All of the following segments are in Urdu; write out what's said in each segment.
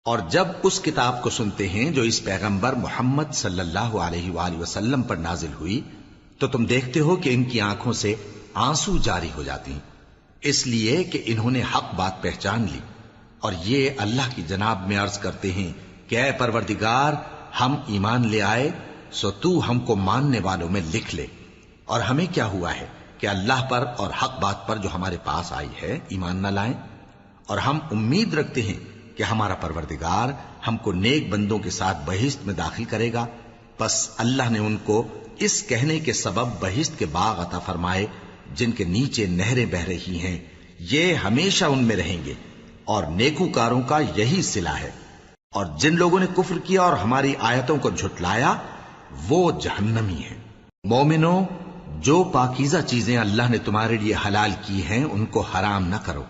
اور جب اس کتاب کو سنتے ہیں جو اس پیغمبر محمد صلی اللہ علیہ وآلہ وسلم پر نازل ہوئی تو تم دیکھتے ہو کہ ان کی آنکھوں سے آنسو جاری ہو جاتی ہیں، اس لیے کہ انہوں نے حق بات پہچان لی، اور یہ اللہ کی جناب میں عرض کرتے ہیں کہ اے پروردگار، ہم ایمان لے آئے سو تو ہم کو ماننے والوں میں لکھ لے، اور ہمیں کیا ہوا ہے کہ اللہ پر اور حق بات پر جو ہمارے پاس آئی ہے ایمان نہ لائیں، اور ہم امید رکھتے ہیں کہ ہمارا پروردگار ہم کو نیک بندوں کے ساتھ بہشت میں داخل کرے گا۔ بس اللہ نے ان کو اس کہنے کے سبب بہشت کے باغ عطا فرمائے جن کے نیچے نہریں بہ رہی ہیں، یہ ہمیشہ ان میں رہیں گے، اور نیکوکاروں کا یہی صلہ ہے۔ اور جن لوگوں نے کفر کیا اور ہماری آیتوں کو جھٹلایا وہ جہنمی ہیں۔ مومنو، جو پاکیزہ چیزیں اللہ نے تمہارے لیے حلال کی ہیں ان کو حرام نہ کرو،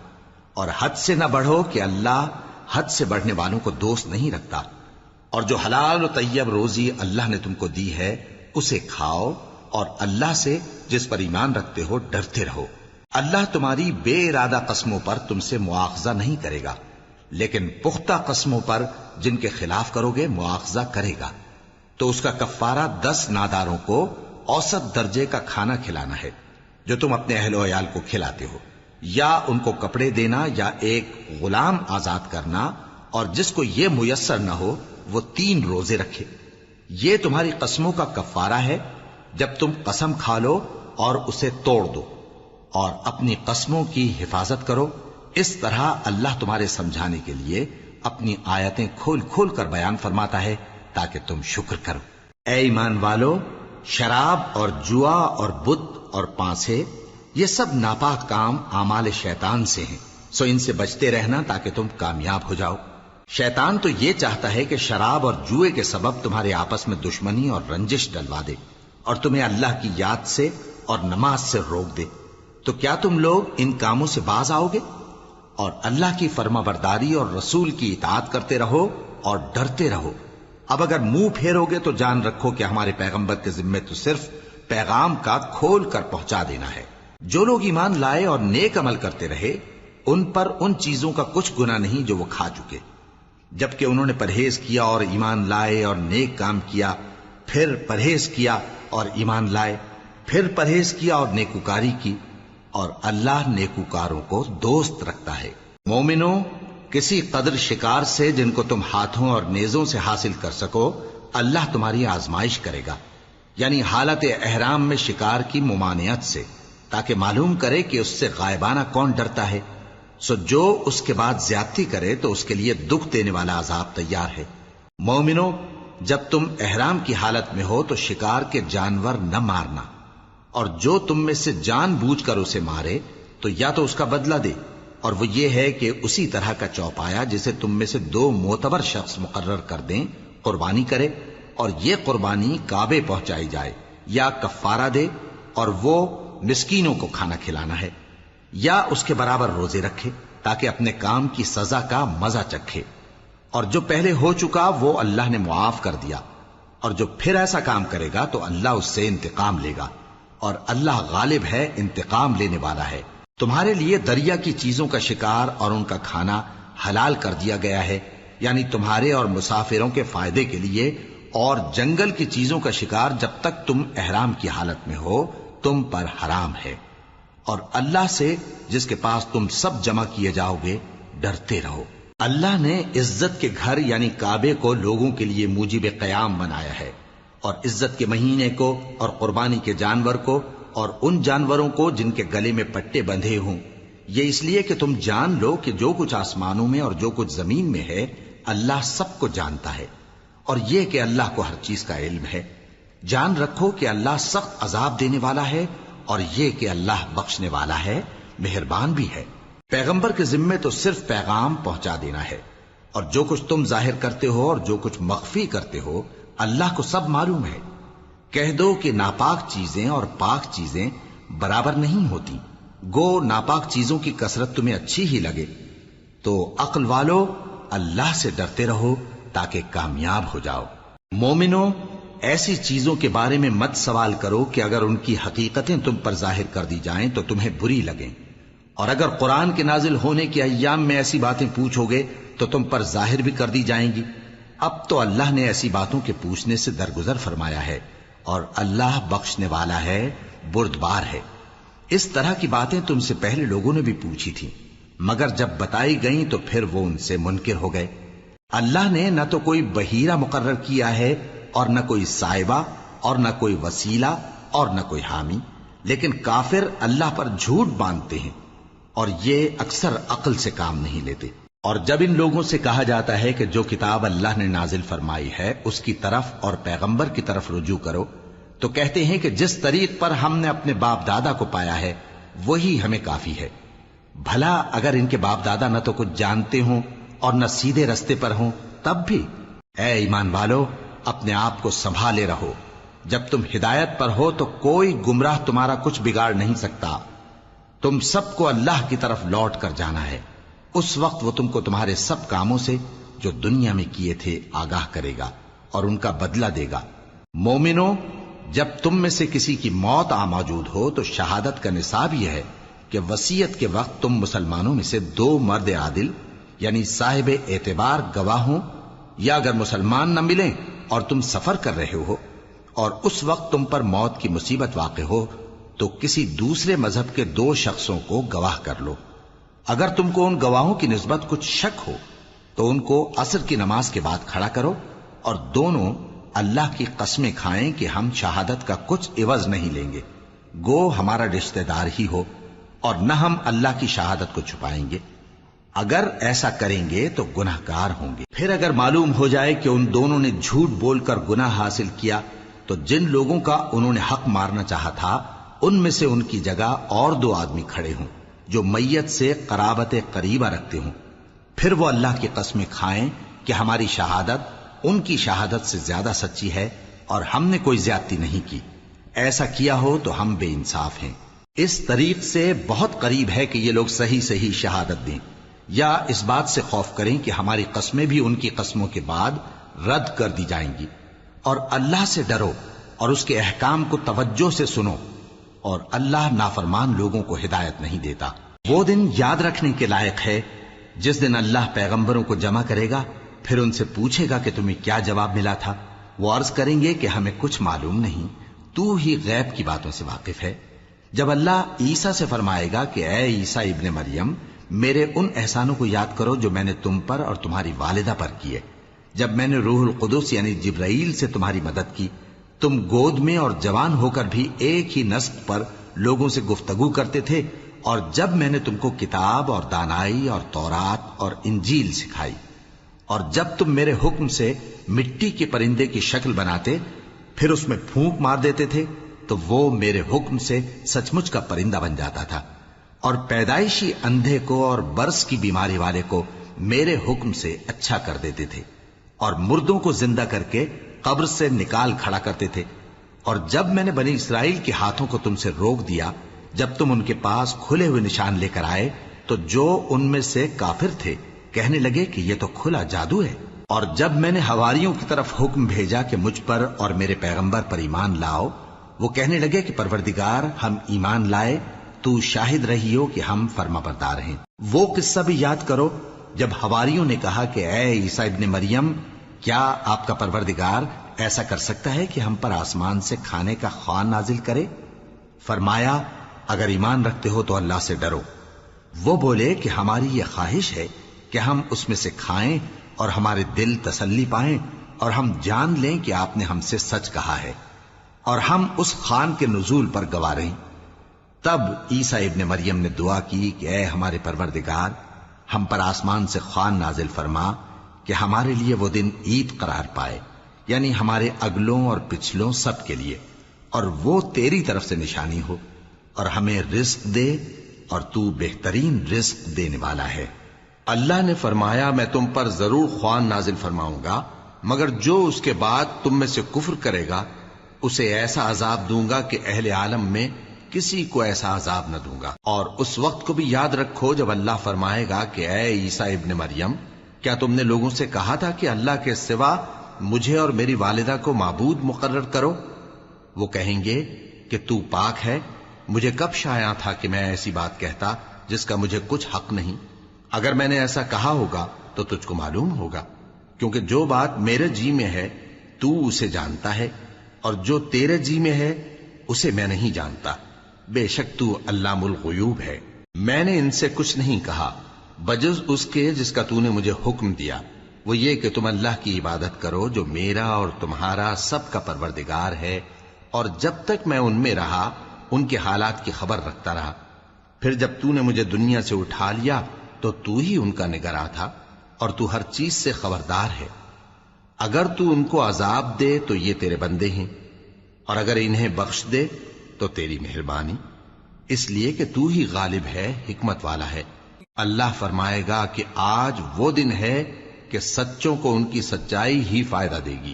اور حد سے نہ بڑھو کہ اللہ حد سے بڑھنے والوں کو دوست نہیں رکھتا، اور جو حلال و طیب روزی اللہ نے تم کو دی ہے اسے کھاؤ، اور اللہ سے جس پر ایمان رکھتے ہو ڈرتے رہو۔ اللہ تمہاری بے ارادہ قسموں پر تم سے مواخذہ نہیں کرے گا، لیکن پختہ قسموں پر جن کے خلاف کرو گے مواخذہ کرے گا، تو اس کا کفارہ 10 ناداروں کو اوسط درجے کا کھانا کھلانا ہے جو تم اپنے اہل و عیال کو کھلاتے ہو، یا ان کو کپڑے دینا یا ایک غلام آزاد کرنا، اور جس کو یہ میسر نہ ہو وہ 3 روزے رکھے۔ یہ تمہاری قسموں کا کفارہ ہے جب تم قسم کھا لو اور اسے توڑ دو، اور اپنی قسموں کی حفاظت کرو۔ اس طرح اللہ تمہارے سمجھانے کے لیے اپنی آیتیں کھول کھول کر بیان فرماتا ہے تاکہ تم شکر کرو۔ اے ایمان والو، شراب اور جوا اور بت اور پانسے یہ سب ناپاک کام اعمال شیطان سے ہیں، سو ان سے بچتے رہنا تاکہ تم کامیاب ہو جاؤ۔ شیطان تو یہ چاہتا ہے کہ شراب اور جوئے کے سبب تمہارے آپس میں دشمنی اور رنجش ڈلوا دے، اور تمہیں اللہ کی یاد سے اور نماز سے روک دے۔ تو کیا تم لوگ ان کاموں سے باز آؤ گے؟ اور اللہ کی فرما برداری اور رسول کی اطاعت کرتے رہو اور ڈرتے رہو۔ اب اگر منہ پھیرو گے تو جان رکھو کہ ہمارے پیغمبر کے ذمے تو صرف پیغام کا کھول کر پہنچا دینا ہے۔ جو لوگ ایمان لائے اور نیک عمل کرتے رہے ان پر ان چیزوں کا کچھ گناہ نہیں جو وہ کھا چکے، جبکہ انہوں نے پرہیز کیا اور ایمان لائے اور نیک کام کیا، پھر پرہیز کیا اور ایمان لائے، پھر پرہیز کیا اور نیکوکاری کی، اور اللہ نیکوکاروں کو دوست رکھتا ہے۔ مومنو، کسی قدر شکار سے جن کو تم ہاتھوں اور نیزوں سے حاصل کر سکو اللہ تمہاری آزمائش کرے گا، یعنی حالت احرام میں شکار کی ممانعت سے، تاکہ معلوم کرے کہ اس سے غائبانہ کون ڈرتا ہے، سو جو اس کے بعد زیادتی کرے تو اس کے لیے دکھ دینے والا عذاب تیار ہے۔ مومنو، جب تم احرام کی حالت میں ہو تو شکار کے جانور نہ مارنا، اور جو تم میں سے جان بوجھ کر اسے مارے تو یا تو اس کا بدلہ دے، اور وہ یہ ہے کہ اسی طرح کا چوپایا جسے تم میں سے 2 معتبر شخص مقرر کر دیں قربانی کرے، اور یہ قربانی کعبے پہنچائی جائے، یا کفارہ دے اور وہ مسکینوں کو کھانا کھلانا ہے، یا اس کے برابر روزے رکھے تاکہ اپنے کام کی سزا کا مزہ چکھے، اور جو پہلے ہو چکا وہ اللہ نے معاف کر دیا، اور جو پھر ایسا کام کرے گا تو اللہ اس سے انتقام لے گا، اور اللہ غالب ہے، انتقام لینے والا ہے۔ تمہارے لیے دریا کی چیزوں کا شکار اور ان کا کھانا حلال کر دیا گیا ہے، یعنی تمہارے اور مسافروں کے فائدے کے لیے، اور جنگل کی چیزوں کا شکار جب تک تم احرام کی حالت میں ہو تم پر حرام ہے، اور اللہ سے جس کے پاس تم سب جمع کیے جاؤ گے ڈرتے رہو۔ اللہ نے عزت کے گھر یعنی کعبے کو لوگوں کے لیے موجب قیام بنایا ہے، اور عزت کے مہینے کو اور قربانی کے جانور کو اور ان جانوروں کو جن کے گلے میں پٹے بندھے ہوں، یہ اس لیے کہ تم جان لو کہ جو کچھ آسمانوں میں اور جو کچھ زمین میں ہے اللہ سب کو جانتا ہے، اور یہ کہ اللہ کو ہر چیز کا علم ہے۔ جان رکھو کہ اللہ سخت عذاب دینے والا ہے، اور یہ کہ اللہ بخشنے والا ہے، مہربان بھی ہے۔ پیغمبر کے ذمے تو صرف پیغام پہنچا دینا ہے، اور جو کچھ تم ظاہر کرتے ہو اور جو کچھ مخفی کرتے ہو اللہ کو سب معلوم ہے۔ کہہ دو کہ ناپاک چیزیں اور پاک چیزیں برابر نہیں ہوتی، گو ناپاک چیزوں کی کثرت تمہیں اچھی ہی لگے، تو عقل والو اللہ سے ڈرتے رہو تاکہ کامیاب ہو جاؤ۔ مومنو، ایسی چیزوں کے بارے میں مت سوال کرو کہ اگر ان کی حقیقتیں تم پر ظاہر کر دی جائیں تو تمہیں بری لگیں، اور اگر قرآن کے نازل ہونے کے ایام میں ایسی باتیں پوچھو گے تو تم پر ظاہر بھی کر دی جائیں گی۔ اب تو اللہ نے ایسی باتوں کے پوچھنے سے درگزر فرمایا ہے، اور اللہ بخشنے والا ہے، بردبار ہے۔ اس طرح کی باتیں تم سے پہلے لوگوں نے بھی پوچھی تھیں، مگر جب بتائی گئیں تو پھر وہ ان سے منکر ہو گئے۔ اللہ نے نہ تو کوئی بحیرہ مقرر کیا ہے، اور نہ کوئی سائبہ، اور نہ کوئی وسیلہ، اور نہ کوئی حامی، لیکن کافر اللہ پر جھوٹ باندھتے ہیں، اور یہ اکثر عقل سے کام نہیں لیتے۔ اور جب ان لوگوں سے کہا جاتا ہے کہ جو کتاب اللہ نے نازل فرمائی ہے اس کی طرف اور پیغمبر کی طرف رجوع کرو، تو کہتے ہیں کہ جس طریق پر ہم نے اپنے باپ دادا کو پایا ہے وہی ہمیں کافی ہے۔ بھلا اگر ان کے باپ دادا نہ تو کچھ جانتے ہوں اور نہ سیدھے رستے پر ہوں تب بھی؟ اے ایمان والو، اپنے آپ کو سنبھالے رہو، جب تم ہدایت پر ہو تو کوئی گمراہ تمہارا کچھ بگاڑ نہیں سکتا۔ تم سب کو اللہ کی طرف لوٹ کر جانا ہے، اس وقت وہ تم کو تمہارے سب کاموں سے جو دنیا میں کیے تھے آگاہ کرے گا اور ان کا بدلہ دے گا۔ مومنو، جب تم میں سے کسی کی موت آ موجود ہو تو شہادت کا نصاب یہ ہے کہ وصیت کے وقت تم مسلمانوں میں سے 2 مرد عادل یعنی صاحب اعتبار گواہ ہوں، یا اگر مسلمان نہ ملیں اور تم سفر کر رہے ہو اور اس وقت تم پر موت کی مصیبت واقع ہو تو کسی دوسرے مذہب کے 2 شخصوں کو گواہ کر لو۔ اگر تم کو ان گواہوں کی نسبت کچھ شک ہو تو ان کو عصر کی نماز کے بعد کھڑا کرو، اور دونوں اللہ کی قسمیں کھائیں کہ ہم شہادت کا کچھ عوض نہیں لیں گے، گو ہمارا رشتہ دار ہی ہو، اور نہ ہم اللہ کی شہادت کو چھپائیں گے۔ اگر ایسا کریں گے تو گناہ گار ہوں گے۔ پھر اگر معلوم ہو جائے کہ ان دونوں نے جھوٹ بول کر گناہ حاصل کیا تو جن لوگوں کا انہوں نے حق مارنا چاہا تھا ان میں سے ان کی جگہ اور 2 آدمی کھڑے ہوں جو میت سے قرابت قریبہ رکھتے ہوں، پھر وہ اللہ کی قسمیں کھائیں کہ ہماری شہادت ان کی شہادت سے زیادہ سچی ہے اور ہم نے کوئی زیادتی نہیں کی۔ ایسا کیا ہو تو ہم بے انصاف ہیں۔ اس طریق سے بہت قریب ہے کہ یہ لوگ صحیح شہادت دیں، یا اس بات سے خوف کریں کہ ہماری قسمیں بھی ان کی قسموں کے بعد رد کر دی جائیں گی۔ اور اللہ سے ڈرو اور اس کے احکام کو توجہ سے سنو، اور اللہ نافرمان لوگوں کو ہدایت نہیں دیتا۔ وہ دن یاد رکھنے کے لائق ہے جس دن اللہ پیغمبروں کو جمع کرے گا، پھر ان سے پوچھے گا کہ تمہیں کیا جواب ملا تھا۔ وہ عرض کریں گے کہ ہمیں کچھ معلوم نہیں، تو ہی غیب کی باتوں سے واقف ہے۔ جب اللہ عیسیٰ سے فرمائے گا کہ اے عیسیٰ ابن مریم، میرے ان احسانوں کو یاد کرو جو میں نے تم پر اور تمہاری والدہ پر کیے، جب میں نے روح القدس یعنی جبرائیل سے تمہاری مدد کی، تم گود میں اور جوان ہو کر بھی ایک ہی نسق پر لوگوں سے گفتگو کرتے تھے، اور جب میں نے تم کو کتاب اور دانائی اور تورات اور انجیل سکھائی، اور جب تم میرے حکم سے مٹی کے پرندے کی شکل بناتے پھر اس میں پھونک مار دیتے تھے تو وہ میرے حکم سے سچ مچ کا پرندہ بن جاتا تھا، اور پیدائشی اندھے کو اور برس کی بیماری والے کو میرے حکم سے اچھا کر دیتے تھے، اور مردوں کو زندہ کر کے قبر سے نکال کھڑا کرتے تھے۔ اور جب میں نے بنی اسرائیل کے ہاتھوں کو تم سے روک دیا جب تم ان کے پاس کھلے ہوئے نشان لے کر آئے تو جو ان میں سے کافر تھے کہنے لگے کہ یہ تو کھلا جادو ہے۔ اور جب میں نے حواریوں کی طرف حکم بھیجا کہ مجھ پر اور میرے پیغمبر پر ایمان لاؤ، وہ کہنے لگے کہ پروردگار، ہم ایمان لائے، تو شاہد رہی ہو کہ ہم فرما بردار ہیں۔ وہ قصہ بھی یاد کرو جب حواریوں نے کہا کہ اے عیسیٰ ابن مریم، کیا آپ کا پروردگار ایسا کر سکتا ہے کہ ہم پر آسمان سے کھانے کا خوان نازل کرے؟ فرمایا، اگر ایمان رکھتے ہو تو اللہ سے ڈرو۔ وہ بولے کہ ہماری یہ خواہش ہے کہ ہم اس میں سے کھائیں اور ہمارے دل تسلی پائیں اور ہم جان لیں کہ آپ نے ہم سے سچ کہا ہے، اور ہم اس خوان کے نزول پر گواہ رہیں۔ تب عیسیٰ ابن مریم نے دعا کی کہ اے ہمارے پروردگار، ہم پر آسمان سے خوان نازل فرما کہ ہمارے لیے وہ دن عید قرار پائے، یعنی ہمارے اگلوں اور پچھلوں سب کے لیے، اور وہ تیری طرف سے نشانی ہو، اور ہمیں رزق دے، اور تو بہترین رزق دینے والا ہے۔ اللہ نے فرمایا، میں تم پر ضرور خوان نازل فرماؤں گا، مگر جو اس کے بعد تم میں سے کفر کرے گا اسے ایسا عذاب دوں گا کہ اہل عالم میں کسی کو ایسا عذاب نہ دوں گا۔ اور اس وقت کو بھی یاد رکھو جب اللہ فرمائے گا کہ اے عیسیٰ ابن مریم، کیا تم نے لوگوں سے کہا تھا کہ اللہ کے سوا مجھے اور میری والدہ کو معبود مقرر کرو؟ وہ کہیں گے کہ تو پاک ہے، مجھے کب شایع تھا کہ میں ایسی بات کہتا جس کا مجھے کچھ حق نہیں۔ اگر میں نے ایسا کہا ہوگا تو تجھ کو معلوم ہوگا، کیونکہ جو بات میرے جی میں ہے تو اسے جانتا ہے، اور جو تیرے جی میں ہے اسے میں نہیں جانتا۔ بے شک تو علام الغیوب ہے۔ میں نے ان سے کچھ نہیں کہا بجز اس کے جس کا تو نے مجھے حکم دیا، وہ یہ کہ تم اللہ کی عبادت کرو جو میرا اور تمہارا سب کا پروردگار ہے، اور جب تک میں ان میں رہا ان کے حالات کی خبر رکھتا رہا۔ پھر جب تو نے مجھے دنیا سے اٹھا لیا تو تو ہی ان کا نگراں تھا، اور تو ہر چیز سے خبردار ہے۔ اگر تو ان کو عذاب دے تو یہ تیرے بندے ہیں، اور اگر انہیں بخش دے تو تیری مہربانی، اس لیے کہ تو ہی غالب ہے، حکمت والا ہے۔ اللہ فرمائے گا کہ آج وہ دن ہے کہ سچوں کو ان کی سچائی ہی فائدہ دے گی۔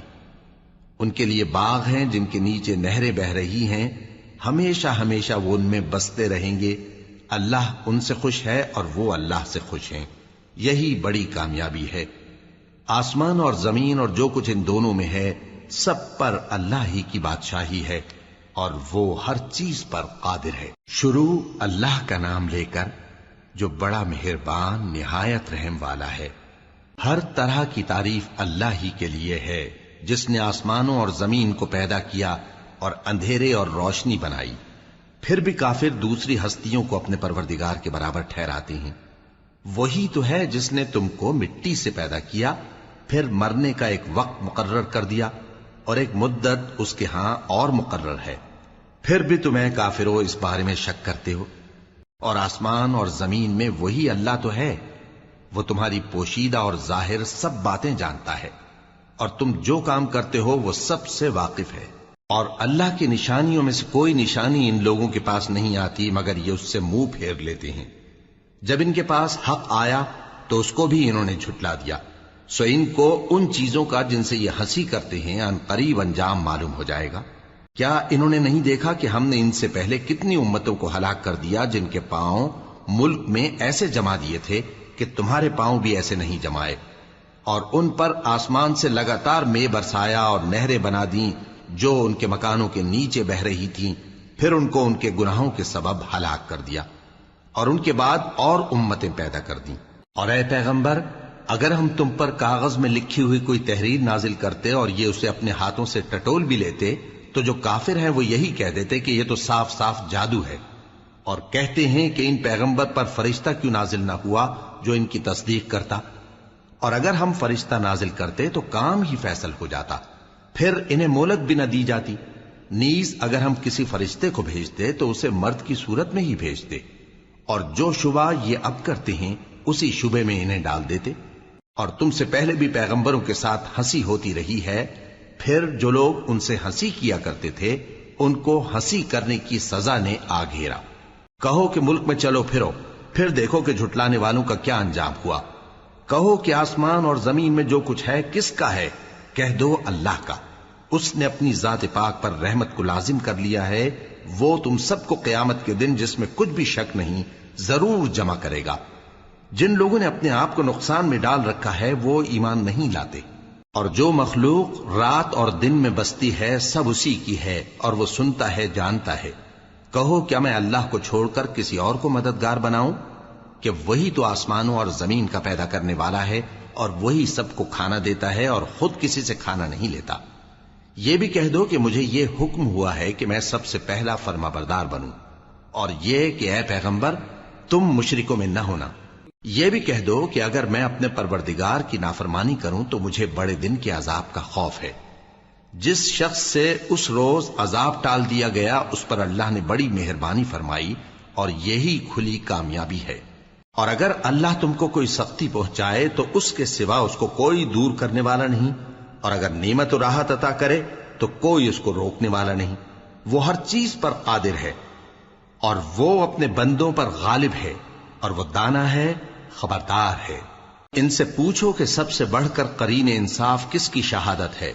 ان کے لیے باغ ہیں جن کے نیچے نہریں بہ رہی ہیں، ہمیشہ ہمیشہ وہ ان میں بستے رہیں گے۔ اللہ ان سے خوش ہے اور وہ اللہ سے خوش ہیں، یہی بڑی کامیابی ہے۔ آسمان اور زمین اور جو کچھ ان دونوں میں ہے سب پر اللہ ہی کی بادشاہی ہے، اور وہ ہر چیز پر قادر ہے۔ شروع اللہ کا نام لے کر جو بڑا مہربان نہایت رحم والا ہے۔ ہر طرح کی تعریف اللہ ہی کے لیے ہے، جس نے آسمانوں اور زمین کو پیدا کیا اور اندھیرے اور روشنی بنائی۔ پھر بھی کافر دوسری ہستیوں کو اپنے پروردگار کے برابر ٹھہراتے ہیں۔ وہی تو ہے جس نے تم کو مٹی سے پیدا کیا، پھر مرنے کا ایک وقت مقرر کر دیا، اور ایک مدت اس کے ہاں اور مقرر ہے۔ پھر بھی تمہیں کافروں اس بارے میں شک کرتے ہو، اور آسمان اور زمین میں وہی اللہ تو ہے، وہ تمہاری پوشیدہ اور ظاہر سب باتیں جانتا ہے، اور تم جو کام کرتے ہو وہ سب سے واقف ہے۔ اور اللہ کی نشانیوں میں سے کوئی نشانی ان لوگوں کے پاس نہیں آتی مگر یہ اس سے منہ پھیر لیتے ہیں۔ جب ان کے پاس حق آیا تو اس کو بھی انہوں نے جھٹلا دیا، سو ان کو ان چیزوں کا جن سے یہ ہنسی کرتے ہیں ان قریب انجام معلوم ہو جائے گا۔ کیا انہوں نے نہیں دیکھا کہ ہم نے ان سے پہلے کتنی امتوں کو ہلاک کر دیا جن کے پاؤں ملک میں ایسے جما دیے تھے کہ تمہارے پاؤں بھی ایسے نہیں جمائے، اور ان پر آسمان سے لگاتار مے برسایا اور نہریں بنا دیں جو ان کے مکانوں کے نیچے بہ رہی تھیں، پھر ان کو ان کے گناہوں کے سبب ہلاک کر دیا، اور ان کے بعد اور امتیں پیدا کر دیں۔ اور اے پیغمبر، اگر ہم تم پر کاغذ میں لکھی ہوئی کوئی تحریر نازل کرتے اور یہ اسے اپنے ہاتھوں سے ٹٹول بھی لیتے تو جو کافر ہیں وہ یہی کہہ دیتے کہ یہ تو صاف صاف جادو ہے، اور کہتے ہیں کہ ان پیغمبر پر فرشتہ کیوں نازل نہ ہوا جو ان کی تصدیق کرتا، اور اگر ہم فرشتہ نازل کرتے تو کام ہی فیصل ہو جاتا، پھر انہیں مہلت بھی نہ دی جاتی۔ نیز اگر ہم کسی فرشتے کو بھیجتے تو اسے مرد کی صورت میں ہی بھیجتے، اور جو شبہ یہ اب کرتے ہیں اسی شبے میں انہیں ڈال دیتے۔ اور تم سے پہلے بھی پیغمبروں کے ساتھ ہنسی ہوتی رہی ہے، پھر جو لوگ ان سے ہنسی کیا کرتے تھے ان کو ہنسی کرنے کی سزا نے آ گھیرا۔ کہو کہ ملک میں چلو پھرو، پھر دیکھو کہ جھٹلانے والوں کا کیا انجام ہوا۔ کہو کہ آسمان اور زمین میں جو کچھ ہے کس کا ہے؟ کہہ دو اللہ کا۔ اس نے اپنی ذات پاک پر رحمت کو لازم کر لیا ہے، وہ تم سب کو قیامت کے دن جس میں کچھ بھی شک نہیں ضرور جمع کرے گا۔ جن لوگوں نے اپنے آپ کو نقصان میں ڈال رکھا ہے وہ ایمان نہیں لاتے، اور جو مخلوق رات اور دن میں بستی ہے سب اسی کی ہے، اور وہ سنتا ہے جانتا ہے۔ کہو کیا میں اللہ کو چھوڑ کر کسی اور کو مددگار بناؤں؟ کہ وہی تو آسمانوں اور زمین کا پیدا کرنے والا ہے، اور وہی سب کو کھانا دیتا ہے اور خود کسی سے کھانا نہیں لیتا۔ یہ بھی کہہ دو کہ مجھے یہ حکم ہوا ہے کہ میں سب سے پہلا فرما بردار بنوں، اور یہ کہ اے پیغمبر تم مشرکوں میں نہ ہونا۔ یہ بھی کہہ دو کہ اگر میں اپنے پروردگار کی نافرمانی کروں تو مجھے بڑے دن کے عذاب کا خوف ہے۔ جس شخص سے اس روز عذاب ٹال دیا گیا اس پر اللہ نے بڑی مہربانی فرمائی، اور یہی کھلی کامیابی ہے۔ اور اگر اللہ تم کو کوئی سختی پہنچائے تو اس کے سوا اس کو کوئی دور کرنے والا نہیں، اور اگر نعمت و راحت عطا کرے تو کوئی اس کو روکنے والا نہیں۔ وہ ہر چیز پر قادر ہے، اور وہ اپنے بندوں پر غالب ہے، اور وہ دانا ہے، خبردار ہے۔ ان سے پوچھو کہ سب سے بڑھ کر قرین انصاف کس کی شہادت ہے؟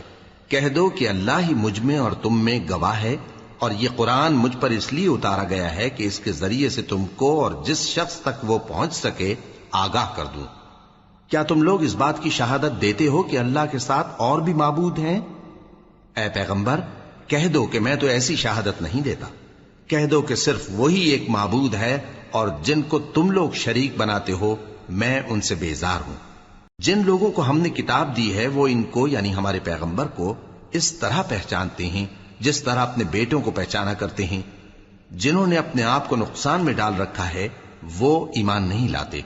کہہ دو کہ اللہ ہی مجھ میں اور تم میں گواہ ہے، اور یہ قرآن مجھ پر اس لیے اتارا گیا ہے کہ اس کے ذریعے سے تم کو اور جس شخص تک وہ پہنچ سکے آگاہ کر دوں۔ کیا تم لوگ اس بات کی شہادت دیتے ہو کہ اللہ کے ساتھ اور بھی معبود ہیں؟ اے پیغمبر کہہ دو کہ میں تو ایسی شہادت نہیں دیتا۔ کہہ دو کہ صرف وہی ایک معبود ہے، اور جن کو تم لوگ شریک بناتے ہو میں ان سے بیزار ہوں۔ جن لوگوں کو ہم نے کتاب دی ہے وہ ان کو یعنی ہمارے پیغمبر کو اس طرح پہچانتے ہیں جس طرح اپنے بیٹوں کو پہچانا کرتے ہیں. جنہوں نے اپنے آپ کو نقصان میں ڈال رکھا ہے وہ ایمان نہیں لاتے.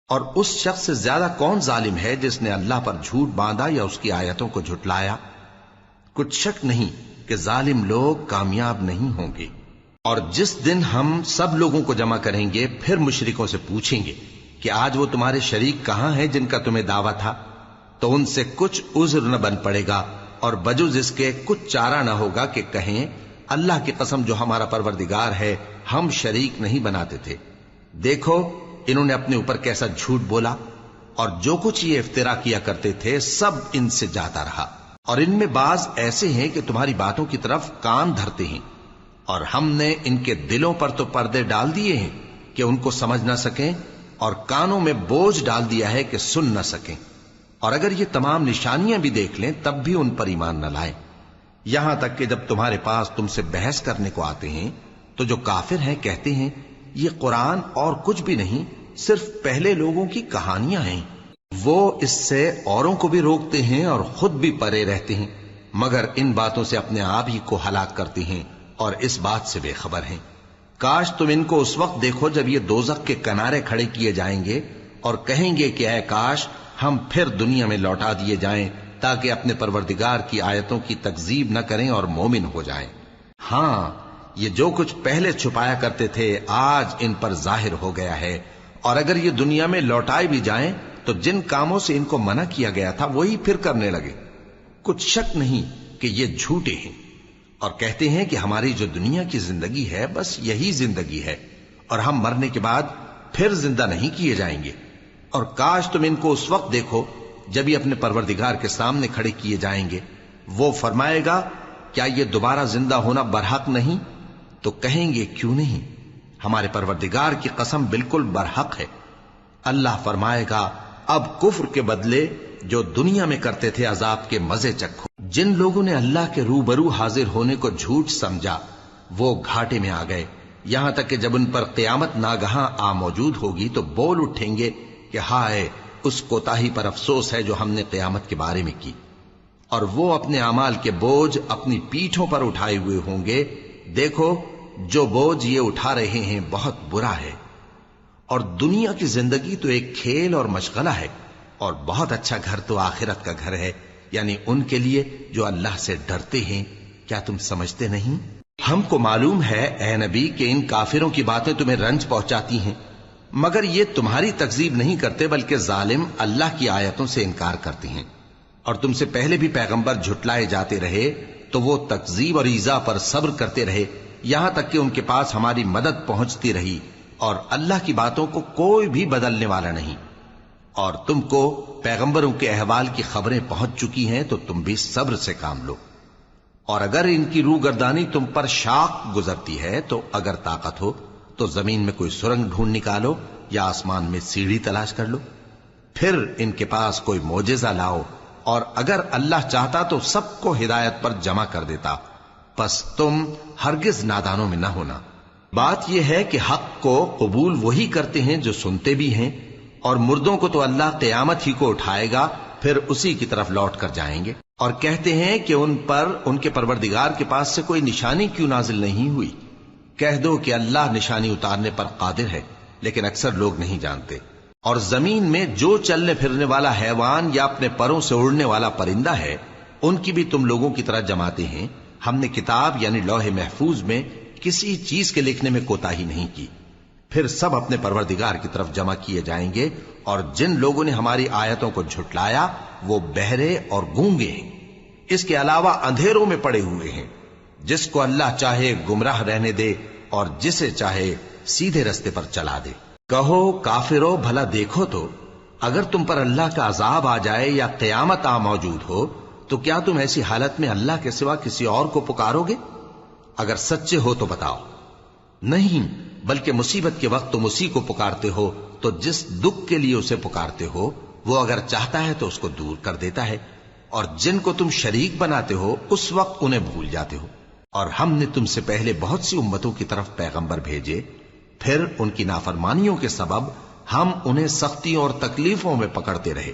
اور اس شخص سے زیادہ کون ظالم ہے جس نے اللہ پر جھوٹ باندھا یا اس کی آیتوں کو جھٹلایا؟ کچھ شک نہیں کہ ظالم لوگ کامیاب نہیں ہوں گے. اور جس دن ہم سب لوگوں کو جمع کریں گے پھر مشرکوں سے پوچھیں گے کہ آج وہ تمہارے شریک کہاں ہیں جن کا تمہیں دعویٰ تھا، تو ان سے کچھ عذر نہ بن پڑے گا اور بجز اس کے کچھ چارہ نہ ہوگا کہ کہیں اللہ کی قسم جو ہمارا پروردگار ہے ہم شریک نہیں بناتے تھے. دیکھو انہوں نے اپنے اوپر کیسا جھوٹ بولا، اور جو کچھ یہ افترا کیا کرتے تھے سب ان سے جاتا رہا. اور ان میں بعض ایسے ہیں کہ تمہاری باتوں کی طرف کان دھرتے ہیں، اور ہم نے ان کے دلوں پر تو پردے ڈال دیے ہیں کہ ان کو سمجھ نہ سکیں، اور کانوں میں بوجھ ڈال دیا ہے کہ سن نہ سکیں. اور اگر یہ تمام نشانیاں بھی دیکھ لیں تب بھی ان پر ایمان نہ لائیں. یہاں تک کہ جب تمہارے پاس تم سے بحث کرنے کو آتے ہیں تو جو کافر ہیں کہتے ہیں یہ قرآن اور کچھ بھی نہیں، صرف پہلے لوگوں کی کہانیاں ہیں. وہ اس سے اوروں کو بھی روکتے ہیں اور خود بھی پرے رہتے ہیں، مگر ان باتوں سے اپنے آپ ہی کو ہلاک کرتے ہیں اور اس بات سے بے خبر ہیں. کاش تم ان کو اس وقت دیکھو جب یہ دوزخ کے کنارے کھڑے کیے جائیں گے اور کہیں گے کہ اے کاش ہم پھر دنیا میں لوٹا دیے جائیں تاکہ اپنے پروردگار کی آیتوں کی تکذیب نہ کریں اور مومن ہو جائیں. ہاں یہ جو کچھ پہلے چھپایا کرتے تھے آج ان پر ظاہر ہو گیا ہے، اور اگر یہ دنیا میں لوٹائے بھی جائیں تو جن کاموں سے ان کو منع کیا گیا تھا وہی پھر کرنے لگے. کچھ شک نہیں کہ یہ جھوٹے ہیں اور کہتے ہیں کہ ہماری جو دنیا کی زندگی ہے بس یہی زندگی ہے اور ہم مرنے کے بعد پھر زندہ نہیں کیے جائیں گے. اور کاش تم ان کو اس وقت دیکھو جب یہ اپنے پروردگار کے سامنے کھڑے کیے جائیں گے. وہ فرمائے گا کیا یہ دوبارہ زندہ ہونا برحق نہیں؟ تو کہیں گے کیوں نہیں، ہمارے پروردگار کی قسم بالکل برحق ہے. اللہ فرمائے گا اب کفر کے بدلے جو دنیا میں کرتے تھے عذاب کے مزے چکھو. جن لوگوں نے اللہ کے روبرو حاضر ہونے کو جھوٹ سمجھا وہ گھاٹے میں آ گئے، یہاں تک کہ جب ان پر قیامت ناگہاں آ موجود ہوگی تو بول اٹھیں گے کہ ہائے اس کوتاہی پر افسوس ہے جو ہم نے قیامت کے بارے میں کی. اور وہ اپنے اعمال کے بوجھ اپنی پیٹھوں پر اٹھائے ہوئے ہوں گے. دیکھو جو بوجھ یہ اٹھا رہے ہیں بہت برا ہے. اور دنیا کی زندگی تو ایک کھیل اور مشغلہ ہے، اور بہت اچھا گھر تو آخرت کا گھر ہے، یعنی ان کے لیے جو اللہ سے ڈرتے ہیں. کیا تم سمجھتے نہیں؟ ہم کو معلوم ہے اے نبی کہ ان کافروں کی باتیں تمہیں رنج پہنچاتی ہیں، مگر یہ تمہاری تکذیب نہیں کرتے بلکہ ظالم اللہ کی آیتوں سے انکار کرتے ہیں. اور تم سے پہلے بھی پیغمبر جھٹلائے جاتے رہے تو وہ تکذیب اور ایذا پر صبر کرتے رہے یہاں تک کہ ان کے پاس ہماری مدد پہنچتی رہی، اور اللہ کی باتوں کو کوئی بھی بدلنے والا نہیں. اور تم کو پیغمبروں کے احوال کی خبریں پہنچ چکی ہیں تو تم بھی صبر سے کام لو. اور اگر ان کی روگردانی تم پر شاق گزرتی ہے تو اگر طاقت ہو تو زمین میں کوئی سرنگ ڈھونڈ نکالو یا آسمان میں سیڑھی تلاش کر لو، پھر ان کے پاس کوئی معجزہ لاؤ، اور اگر اللہ چاہتا تو سب کو ہدایت پر جمع کر دیتا. پس تم ہرگز نادانوں میں نہ ہونا. بات یہ ہے کہ حق کو قبول وہی کرتے ہیں جو سنتے بھی ہیں، اور مردوں کو تو اللہ قیامت ہی کو اٹھائے گا پھر اسی کی طرف لوٹ کر جائیں گے. اور کہتے ہیں کہ ان پر ان کے پروردگار کے پاس سے کوئی نشانی کیوں نازل نہیں ہوئی. کہہ دو کہ اللہ نشانی اتارنے پر قادر ہے، لیکن اکثر لوگ نہیں جانتے. اور زمین میں جو چلنے پھرنے والا حیوان یا اپنے پروں سے اڑنے والا پرندہ ہے ان کی بھی تم لوگوں کی طرح جماتے ہیں. ہم نے کتاب یعنی لوح محفوظ میں کسی چیز کے لکھنے میں کوتاہی نہیں کی. پھر سب اپنے پروردگار کی طرف جمع کیے جائیں گے. اور جن لوگوں نے ہماری آیتوں کو جھٹلایا وہ بہرے اور گونگے ہیں، اس کے علاوہ اندھیروں میں پڑے ہوئے ہیں. جس کو اللہ چاہے گمراہ رہنے دے اور جسے چاہے سیدھے رستے پر چلا دے. کہو کافرو بھلا دیکھو تو اگر تم پر اللہ کا عذاب آ جائے یا قیامت آ موجود ہو تو کیا تم ایسی حالت میں اللہ کے سوا کسی اور کو پکارو گے؟ اگر سچے ہو تو بتاؤ. نہیں، بلکہ مصیبت کے وقت تم اسی کو پکارتے ہو تو جس دکھ کے لیے اسے پکارتے ہو وہ اگر چاہتا ہے تو اس کو دور کر دیتا ہے. اور جن کو تم شریک بناتے ہو اس وقت انہیں بھول جاتے ہو. اور ہم نے تم سے پہلے بہت سی امتوں کی طرف پیغمبر بھیجے، پھر ان کی نافرمانیوں کے سبب ہم انہیں سختیوں اور تکلیفوں میں پکڑتے رہے.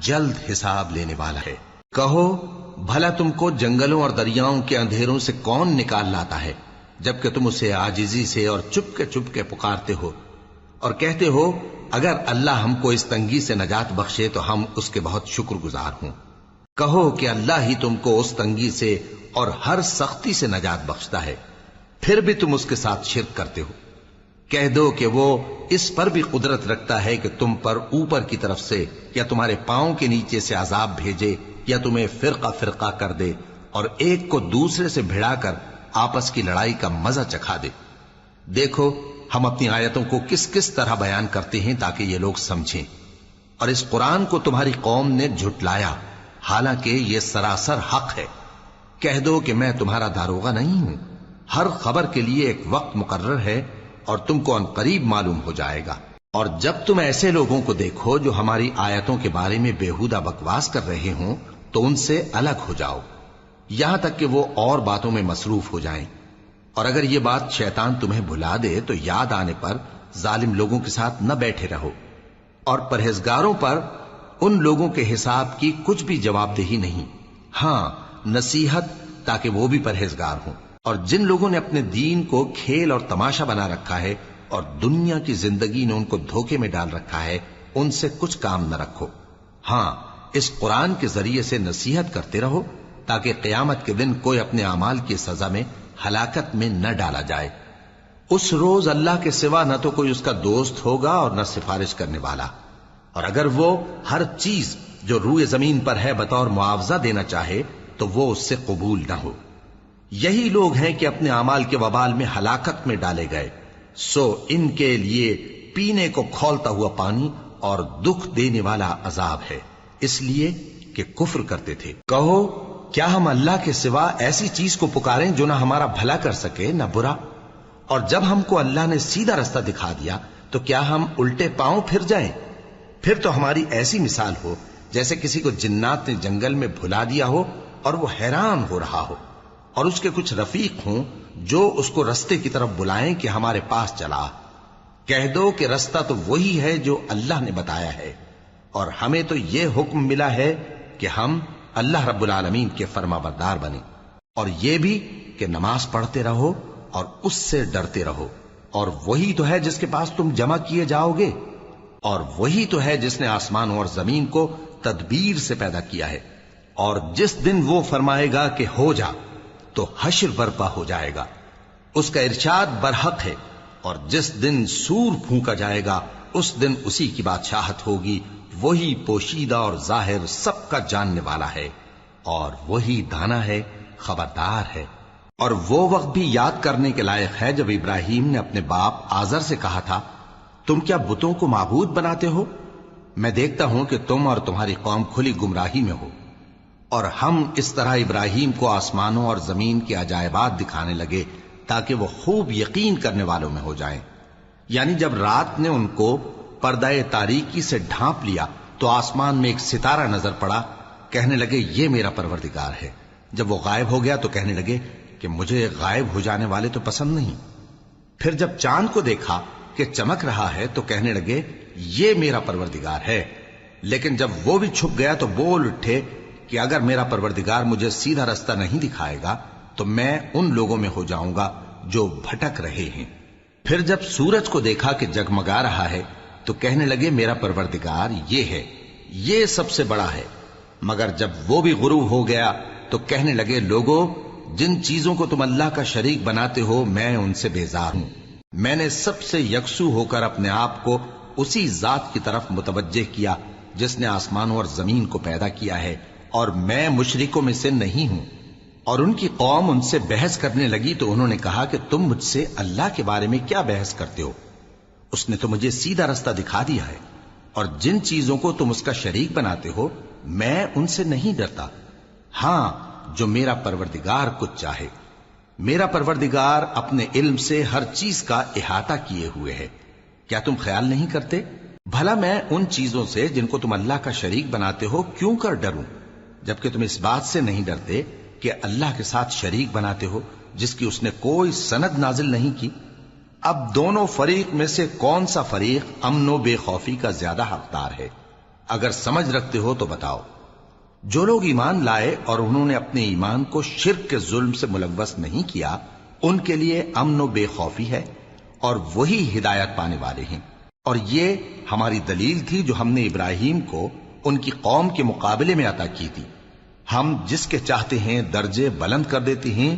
جلد حساب لینے والا ہے۔ کہو بھلا تم کو جنگلوں اور دریاؤں کے اندھیروں سے کون نکال لاتا ہے، جبکہ تم اسے عاجزی سے اور چپ کے پکارتے ہو اور کہتے ہو اگر اللہ ہم کو اس تنگی سے نجات بخشے تو ہم اس کے بہت شکر گزار ہوں۔ کہو کہ اللہ ہی تم کو اس تنگی سے اور ہر سختی سے نجات بخشتا ہے، پھر بھی تم اس کے ساتھ شرک کرتے ہو۔ کہہ دو کہ وہ اس پر بھی قدرت رکھتا ہے کہ تم پر اوپر کی طرف سے یا تمہارے پاؤں کے نیچے سے عذاب بھیجے یا تمہیں فرقہ فرقہ کر دے اور ایک کو دوسرے سے بھڑا کر آپس کی لڑائی کا مزہ چکھا دے۔ دیکھو ہم اپنی آیتوں کو کس کس طرح بیان کرتے ہیں تاکہ یہ لوگ سمجھیں، اور اس قرآن کو تمہاری قوم نے جھٹلایا حالانکہ یہ سراسر حق ہے۔ کہہ دو کہ میں تمہارا داروغہ نہیں ہوں، ہر خبر کے لیے ایک وقت مقرر ہے اور تم کو ان قریب معلوم ہو جائے گا۔ اور جب تم ایسے لوگوں کو دیکھو جو ہماری آیتوں کے بارے میں بےہودہ بکواس کر رہے ہوں تو ان سے الگ ہو جاؤ، یہاں تک کہ وہ اور باتوں میں مصروف ہو جائیں۔ اور اگر یہ بات شیطان تمہیں بھلا دے تو یاد آنے پر ظالم لوگوں کے ساتھ نہ بیٹھے رہو، اور پرہیزگاروں پر ان لوگوں کے حساب کی کچھ بھی جواب دہی نہیں، ہاں نصیحت تاکہ وہ بھی پرہیزگار ہوں۔ اور جن لوگوں نے اپنے دین کو کھیل اور تماشا بنا رکھا ہے اور دنیا کی زندگی نے ان کو دھوکے میں ڈال رکھا ہے، ان سے کچھ کام نہ رکھو، ہاں اس قرآن کے ذریعے سے نصیحت کرتے رہو تاکہ قیامت کے دن کوئی اپنے اعمال کی سزا میں ہلاکت میں نہ ڈالا جائے۔ اس روز اللہ کے سوا نہ تو کوئی اس کا دوست ہوگا اور نہ سفارش کرنے والا، اور اگر وہ ہر چیز جو روئے زمین پر ہے بطور معاوضہ دینا چاہے تو وہ اس سے قبول نہ ہو۔ یہی لوگ ہیں کہ اپنے اعمال کے وبال میں ہلاکت میں ڈالے گئے، سو ان کے لیے پینے کو کھولتا ہوا پانی اور دکھ دینے والا عذاب ہے، اس لیے کہ کفر کرتے تھے۔ کہو کیا ہم اللہ کے سوا ایسی چیز کو پکاریں جو نہ ہمارا بھلا کر سکے نہ برا؟ اور جب ہم کو اللہ نے سیدھا رستہ دکھا دیا تو کیا ہم الٹے پاؤں پھر جائیں؟ پھر تو ہماری ایسی مثال ہو جیسے کسی کو جنات نے جنگل میں بھلا دیا ہو اور وہ حیران ہو رہا ہو، اور اس کے کچھ رفیق ہوں جو اس کو رستے کی طرف بلائیں کہ ہمارے پاس چلا۔ کہہ دو کہ رستہ تو وہی ہے جو اللہ نے بتایا ہے، اور ہمیں تو یہ حکم ملا ہے کہ ہم اللہ رب العالمین کے فرما بردار بنیں، اور یہ بھی کہ نماز پڑھتے رہو اور اس سے ڈرتے رہو، اور وہی تو ہے جس کے پاس تم جمع کیے جاؤ گے، اور وہی تو ہے جس نے آسمانوں اور زمین کو تدبیر سے پیدا کیا ہے، اور جس دن وہ فرمائے گا کہ ہو جا تو حشر برپا ہو جائے گا، اس کا ارشاد برحق ہے، اور جس دن سور پھونکا جائے گا اس دن اسی کی بادشاہت ہوگی، وہی پوشیدہ اور ظاہر سب کا جاننے والا ہے، اور وہی دانا ہے خبردار ہے۔ اور وہ وقت بھی یاد کرنے کے لائق ہے جب ابراہیم نے اپنے باپ آزر سے کہا تھا تم کیا بتوں کو معبود بناتے ہو؟ میں دیکھتا ہوں کہ تم اور تمہاری قوم کھلی گمراہی میں ہو۔ اور ہم اس طرح ابراہیم کو آسمانوں اور زمین کے عجائبات دکھانے لگے تاکہ وہ خوب یقین کرنے والوں میں ہو جائیں۔ یعنی جب رات نے ان کو پردہ تاریکی سے ڈھانپ لیا تو آسمان میں ایک ستارہ نظر پڑا، کہنے لگے یہ میرا پروردگار ہے۔ جب وہ غائب ہو گیا تو کہنے لگے کہ مجھے غائب ہو جانے والے تو پسند نہیں۔ پھر جب چاند کو دیکھا کہ چمک رہا ہے تو کہنے لگے یہ میرا پروردگار ہے۔ لیکن جب وہ بھی چھپ گیا تو بول اٹھے کہ اگر میرا پروردگار مجھے سیدھا رستہ نہیں دکھائے گا تو میں ان لوگوں میں ہو جاؤں گا جو بھٹک رہے ہیں۔ پھر جب سورج کو دیکھا کہ جگمگا رہا ہے تو کہنے لگے میرا پروردگار یہ ہے، یہ سب سے بڑا ہے۔ مگر جب وہ بھی غروب ہو گیا تو کہنے لگے لوگو جن چیزوں کو تم اللہ کا شریک بناتے ہو میں ان سے بیزار ہوں۔ میں نے سب سے یکسو ہو کر اپنے آپ کو اسی ذات کی طرف متوجہ کیا جس نے آسمانوں اور زمین کو پیدا کیا ہے، اور میں مشرکوں میں سے نہیں ہوں۔ اور ان کی قوم ان سے بحث کرنے لگی تو انہوں نے کہا کہ تم مجھ سے اللہ کے بارے میں کیا بحث کرتے ہو؟ اس نے تو مجھے سیدھا رستہ دکھا دیا ہے، اور جن چیزوں کو تم اس کا شریک بناتے ہو میں ان سے نہیں ڈرتا، ہاں جو میرا پروردگار کچھ چاہے۔ میرا پروردگار اپنے علم سے ہر چیز کا احاطہ کیے ہوئے ہے۔ کیا تم خیال نہیں کرتے؟ بھلا میں ان چیزوں سے جن کو تم اللہ کا شریک بناتے ہو کیوں کر ڈروں، جبکہ تم اس بات سے نہیں ڈرتے کہ اللہ کے ساتھ شریک بناتے ہو جس کی اس نے کوئی سند نازل نہیں کی۔ اب دونوں فریق میں سے کون سا فریق امن و بے خوفی کا زیادہ حقدار ہے؟ اگر سمجھ رکھتے ہو تو بتاؤ۔ جو لوگ ایمان لائے اور انہوں نے اپنے ایمان کو شرک کے ظلم سے ملوث نہیں کیا، ان کے لیے امن و بے خوفی ہے، اور وہی ہدایت پانے والے ہیں۔ اور یہ ہماری دلیل تھی جو ہم نے ابراہیم کو ان کی قوم کے مقابلے میں عطا کی تھی۔ ہم جس کے چاہتے ہیں درجے بلند کر دیتے ہیں،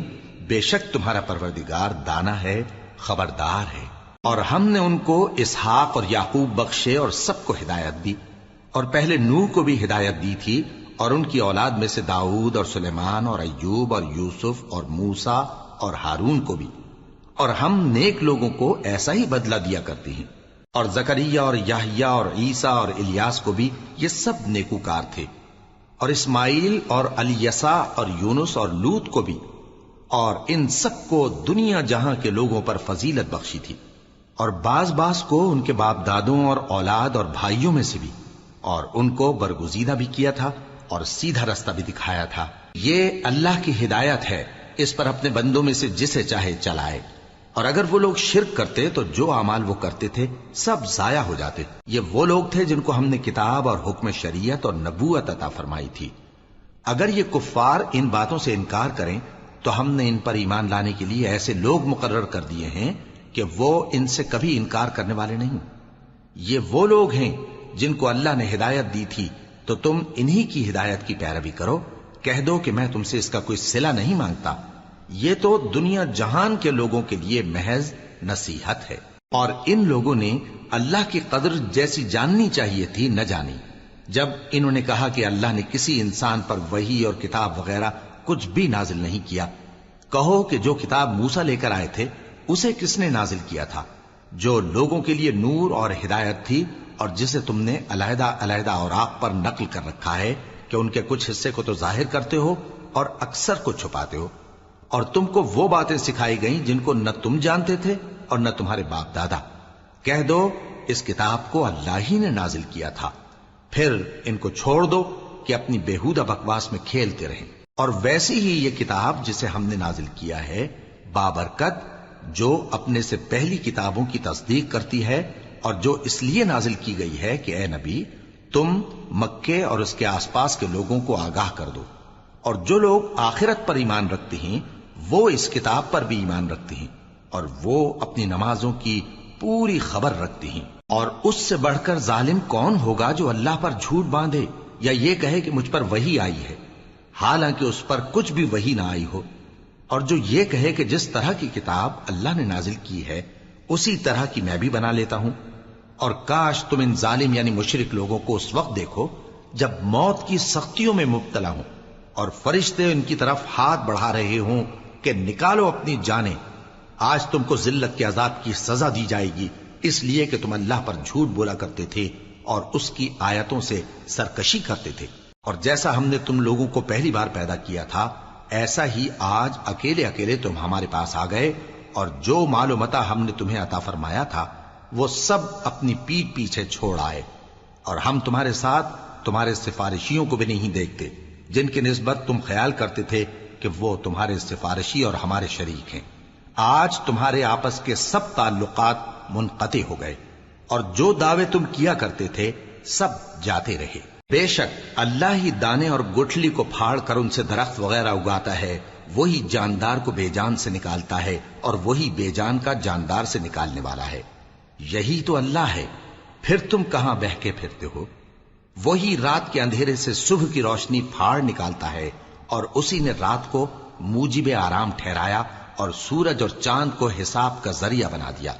بے شک تمہارا پروردگار دانا ہے، خبردار ہے۔ اور ہم نے ان کو اسحاق اور یعقوب بخشے اور سب کو ہدایت دی، اور پہلے نوح کو بھی ہدایت دی تھی، اور ان کی اولاد میں سے داؤد اور سلیمان اور ایوب اور یوسف اور موسیٰ اور ہارون کو بھی۔ اور ہم نیک لوگوں کو ایسا ہی بدلہ دیا کرتے ہیں۔ اور زکریا اور یحییٰ اور عیسیٰ اور الیاس کو بھی، یہ سب نیکوکار تھے۔ اور اسماعیل اور الیسع اور یونس اور لوط کو بھی، اور ان سب کو دنیا جہاں کے لوگوں پر فضیلت بخشی تھی، اور بعض کو ان کے باپ دادوں اور اولاد اور بھائیوں میں سے بھی، اور ان کو برگزیدہ بھی کیا تھا اور سیدھا رستہ بھی دکھایا تھا۔ یہ اللہ کی ہدایت ہے، اس پر اپنے بندوں میں سے جسے چاہے چلائے۔ اور اگر وہ لوگ شرک کرتے تو جو اعمال وہ کرتے تھے سب ضائع ہو جاتے۔ یہ وہ لوگ تھے جن کو ہم نے کتاب اور حکم شریعت اور نبوت عطا فرمائی تھی۔ اگر یہ کفار ان باتوں سے انکار کریں تو ہم نے ان پر ایمان لانے کے لیے ایسے لوگ مقرر کر دیے ہیں کہ وہ ان سے کبھی انکار کرنے والے نہیں۔ یہ وہ لوگ ہیں جن کو اللہ نے ہدایت دی تھی، تو تم انہی کی ہدایت کی پیروی کرو۔ کہہ دو کہ میں تم سے اس کا کوئی صلہ نہیں مانگتا، یہ تو دنیا جہان کے لوگوں کے لیے محض نصیحت ہے۔ اور ان لوگوں نے اللہ کی قدر جیسی جاننی چاہیے تھی نہ جانی، جب انہوں نے کہا کہ اللہ نے کسی انسان پر وحی اور کتاب وغیرہ کچھ بھی نازل نہیں کیا۔ کہو کہ جو کتاب موسیٰ لے کر آئے تھے اسے کس نے نازل کیا تھا؟ جو لوگوں کے لیے نور اور ہدایت تھی، اور جسے تم نے علیحدہ علیحدہ اوراق پر نقل کر رکھا ہے کہ ان کے کچھ حصے کو تو ظاہر کرتے ہو اور اکثر کو چھپاتے ہو۔ اور تم کو وہ باتیں سکھائی گئیں جن کو نہ تم جانتے تھے اور نہ تمہارے باپ دادا۔ کہہ دو اس کتاب کو اللہ ہی نے نازل کیا تھا، پھر ان کو چھوڑ دو کہ اپنی بیہودہ بکواس میں کھیلتے رہیں۔ اور ویسی ہی یہ کتاب جسے ہم نے نازل کیا ہے بابرکت، جو اپنے سے پہلی کتابوں کی تصدیق کرتی ہے، اور جو اس لیے نازل کی گئی ہے کہ اے نبی تم مکے اور اس کے آس پاس کے لوگوں کو آگاہ کر دو۔ اور جو لوگ آخرت پر ایمان رکھتے ہیں وہ اس کتاب پر بھی ایمان رکھتے ہیں، اور وہ اپنی نمازوں کی پوری خبر رکھتے ہیں۔ اور اس سے بڑھ کر ظالم کون ہوگا جو اللہ پر جھوٹ باندھے یا یہ کہے کہ مجھ پر وحی آئی ہے، حالانکہ اس پر کچھ بھی وحی نہ آئی ہو، اور جو یہ کہے کہ جس طرح کی کتاب اللہ نے نازل کی ہے اسی طرح کی میں بھی بنا لیتا ہوں۔ اور کاش تم ان ظالم یعنی مشرک لوگوں کو اس وقت دیکھو جب موت کی سختیوں میں مبتلا ہوں، اور فرشتے ان کی طرف ہاتھ بڑھا رہے ہوں کہ نکالو اپنی جانیں، آج تم کو ذلت کے عذاب کی سزا دی جائے گی، اس لیے کہ تم اللہ پر جھوٹ بولا کرتے تھے اور اس کی آیتوں سے سرکشی کرتے تھے۔ اور جیسا ہم نے تم لوگوں کو پہلی بار پیدا کیا تھا ایسا ہی آج اکیلے اکیلے تم ہمارے پاس آ گئے، اور جو مال و متاع ہم نے تمہیں عطا فرمایا تھا وہ سب اپنی پیٹھ پیچھے چھوڑ آئے، اور ہم تمہارے ساتھ تمہارے سفارشیوں کو بھی نہیں دیکھتے جن کی نسبت تم خیال کرتے تھے کہ وہ تمہارے سفارشی اور ہمارے شریک ہیں۔ آج تمہارے آپس کے سب تعلقات منقطع ہو گئے، اور جو دعوے تم کیا کرتے تھے سب جاتے رہے۔ بے شک اللہ ہی دانے اور گٹھلی کو پھاڑ کر ان سے درخت وغیرہ اگاتا ہے، وہی جاندار کو بے جان سے نکالتا ہے، اور وہی بے جان کا جاندار سے نکالنے والا ہے۔ یہی تو اللہ ہے، پھر تم کہاں بہکے پھرتے ہو؟ وہی رات کے اندھیرے سے صبح کی روشنی پھاڑ نکالتا ہے، اور اسی نے رات کو موجب آرام ٹھہرایا اور سورج اور چاند کو حساب کا ذریعہ بنا دیا۔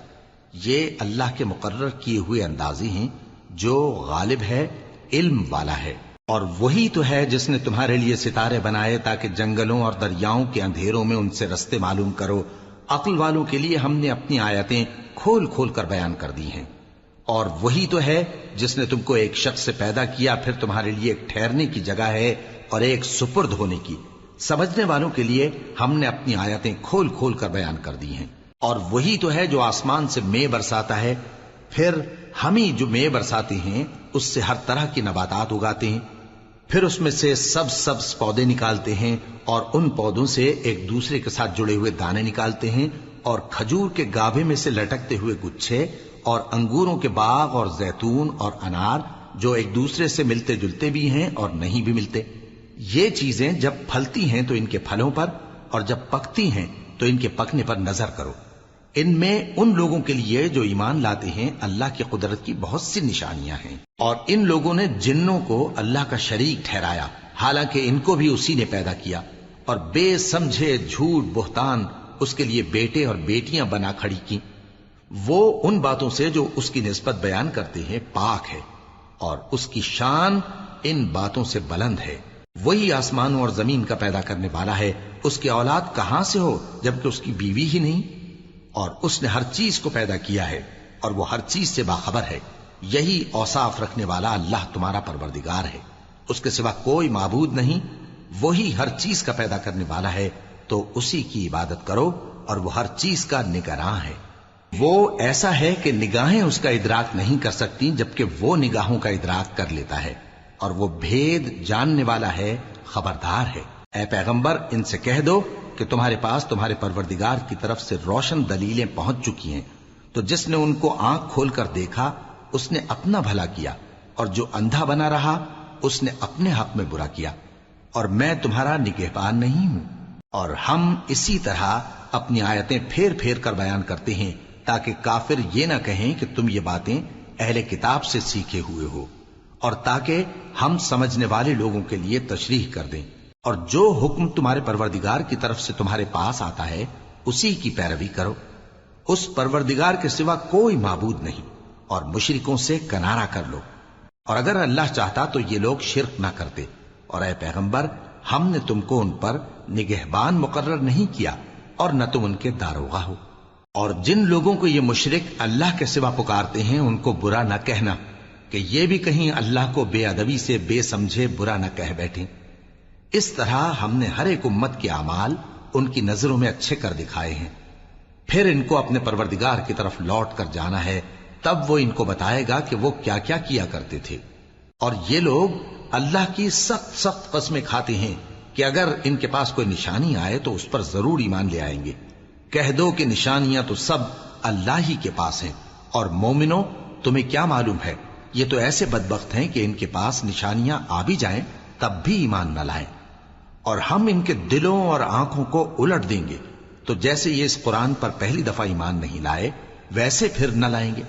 یہ اللہ کے مقرر کیے ہوئے اندازے ہیں، جو غالب ہے، علم والا ہے۔ اور وہی تو ہے جس نے تمہارے لیے ستارے بنائے تاکہ جنگلوں اور دریاؤں کے اندھیروں میں ان سے رستے معلوم کرو۔ عقل والوں کے لیے ہم نے اپنی آیتیں کھول کھول کر بیان کر دی ہیں۔ اور وہی تو ہے جس نے تم کو ایک شخص سے پیدا کیا، پھر تمہارے لیے ایک ٹھہرنے کی جگہ ہے اور ایک سپرد ہونے کی۔ سمجھنے والوں کے لیے ہم نے اپنی آیتیں کھول کھول کر بیان کر دی ہیں۔ اور وہی تو ہے جو آسمان سے مے برساتا ہے، پھر ہم ہی جو مے برساتے ہیں اس سے ہر طرح کی نباتات اگاتے ہیں، پھر اس میں سے سبز پودے نکالتے ہیں، اور ان پودوں سے ایک دوسرے کے ساتھ جڑے ہوئے دانے نکالتے ہیں، اور کھجور کے گابھے میں سے لٹکتے ہوئے گچھے، اور انگوروں کے باغ اور زیتون اور انار جو ایک دوسرے سے ملتے جلتے بھی ہیں اور نہیں بھی ملتے۔ یہ چیزیں جب پھلتی ہیں تو ان کے پھلوں پر، اور جب پکتی ہیں تو ان کے پکنے پر نظر کرو۔ ان میں ان لوگوں کے لیے جو ایمان لاتے ہیں اللہ کی قدرت کی بہت سی نشانیاں ہیں، اور ان لوگوں نے جنوں کو اللہ کا شریک ٹھہرایا، حالانکہ ان کو بھی اسی نے پیدا کیا، اور بے سمجھے جھوٹ بہتان اس کے لیے بیٹے اور بیٹیاں بنا کھڑی کی۔ وہ ان باتوں سے جو اس کی نسبت بیان کرتے ہیں پاک ہے، اور اس کی شان ان باتوں سے بلند ہے۔ وہی آسمانوں اور زمین کا پیدا کرنے والا ہے، اس کی اولاد کہاں سے ہو جبکہ اس کی بیوی ہی نہیں؟ اور اس نے ہر چیز کو پیدا کیا ہے، اور وہ ہر چیز سے باخبر ہے۔ یہی اوصاف رکھنے والا اللہ تمہارا پروردگار ہے، اس کے سوا کوئی معبود نہیں۔ وہی ہر چیز کا پیدا کرنے والا ہے، تو اسی کی عبادت کرو، اور وہ ہر چیز کا نگراں ہے۔ وہ ایسا ہے کہ نگاہیں اس کا ادراک نہیں کر سکتی، جبکہ وہ نگاہوں کا ادراک کر لیتا ہے، اور وہ بھید جاننے والا ہے، خبردار ہے۔ اے پیغمبر، ان سے کہہ دو کہ تمہارے پاس تمہارے پروردگار کی طرف سے روشن دلیلیں پہنچ چکی ہیں، تو جس نے ان کو آنکھ کھول کر دیکھا اس نے اپنا بھلا کیا، اور جو اندھا بنا رہا اس نے اپنے حق میں برا کیا، اور میں تمہارا نگہبان نہیں ہوں۔ اور ہم اسی طرح اپنی آیتیں پھیر پھیر کر بیان کرتے ہیں تاکہ کافر یہ نہ کہیں کہ تم یہ باتیں اہل کتاب سے سیکھے ہوئے ہو، اور تاکہ ہم سمجھنے والے لوگوں کے لیے تشریح کر دیں۔ اور جو حکم تمہارے پروردگار کی طرف سے تمہارے پاس آتا ہے اسی کی پیروی کرو، اس پروردگار کے سوا کوئی معبود نہیں، اور مشرکوں سے کنارہ کر لو۔ اور اگر اللہ چاہتا تو یہ لوگ شرک نہ کرتے، اور اے پیغمبر، ہم نے تم کو ان پر نگہبان مقرر نہیں کیا، اور نہ تم ان کے داروغہ ہو۔ اور جن لوگوں کو یہ مشرک اللہ کے سوا پکارتے ہیں ان کو برا نہ کہنا، کہ یہ بھی کہیں اللہ کو بے ادبی سے بے سمجھے برا نہ کہہ بیٹھیں۔ اس طرح ہم نے ہر ایک امت کے اعمال ان کی نظروں میں اچھے کر دکھائے ہیں، پھر ان کو اپنے پروردگار کی طرف لوٹ کر جانا ہے، تب وہ ان کو بتائے گا کہ وہ کیا کیا کیا کرتے تھے۔ اور یہ لوگ اللہ کی سخت سخت قسمیں کھاتے ہیں کہ اگر ان کے پاس کوئی نشانی آئے تو اس پر ضرور ایمان لے آئیں گے۔ کہہ دو کہ نشانیاں تو سب اللہ ہی کے پاس ہیں، اور مومنوں تمہیں کیا معلوم ہے، یہ تو ایسے بدبخت ہیں کہ ان کے پاس نشانیاں آ بھی جائیں تب بھی ایمان نہ لائیں، اور ہم ان کے دلوں اور آنکھوں کو الٹ دیں گے، تو جیسے یہ اس قرآن پر پہلی دفعہ ایمان نہیں لائے ویسے پھر نہ لائیں گے،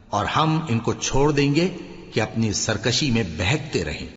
اور ہم ان کو چھوڑ دیں گے کہ اپنی سرکشی میں بہکتے رہیں۔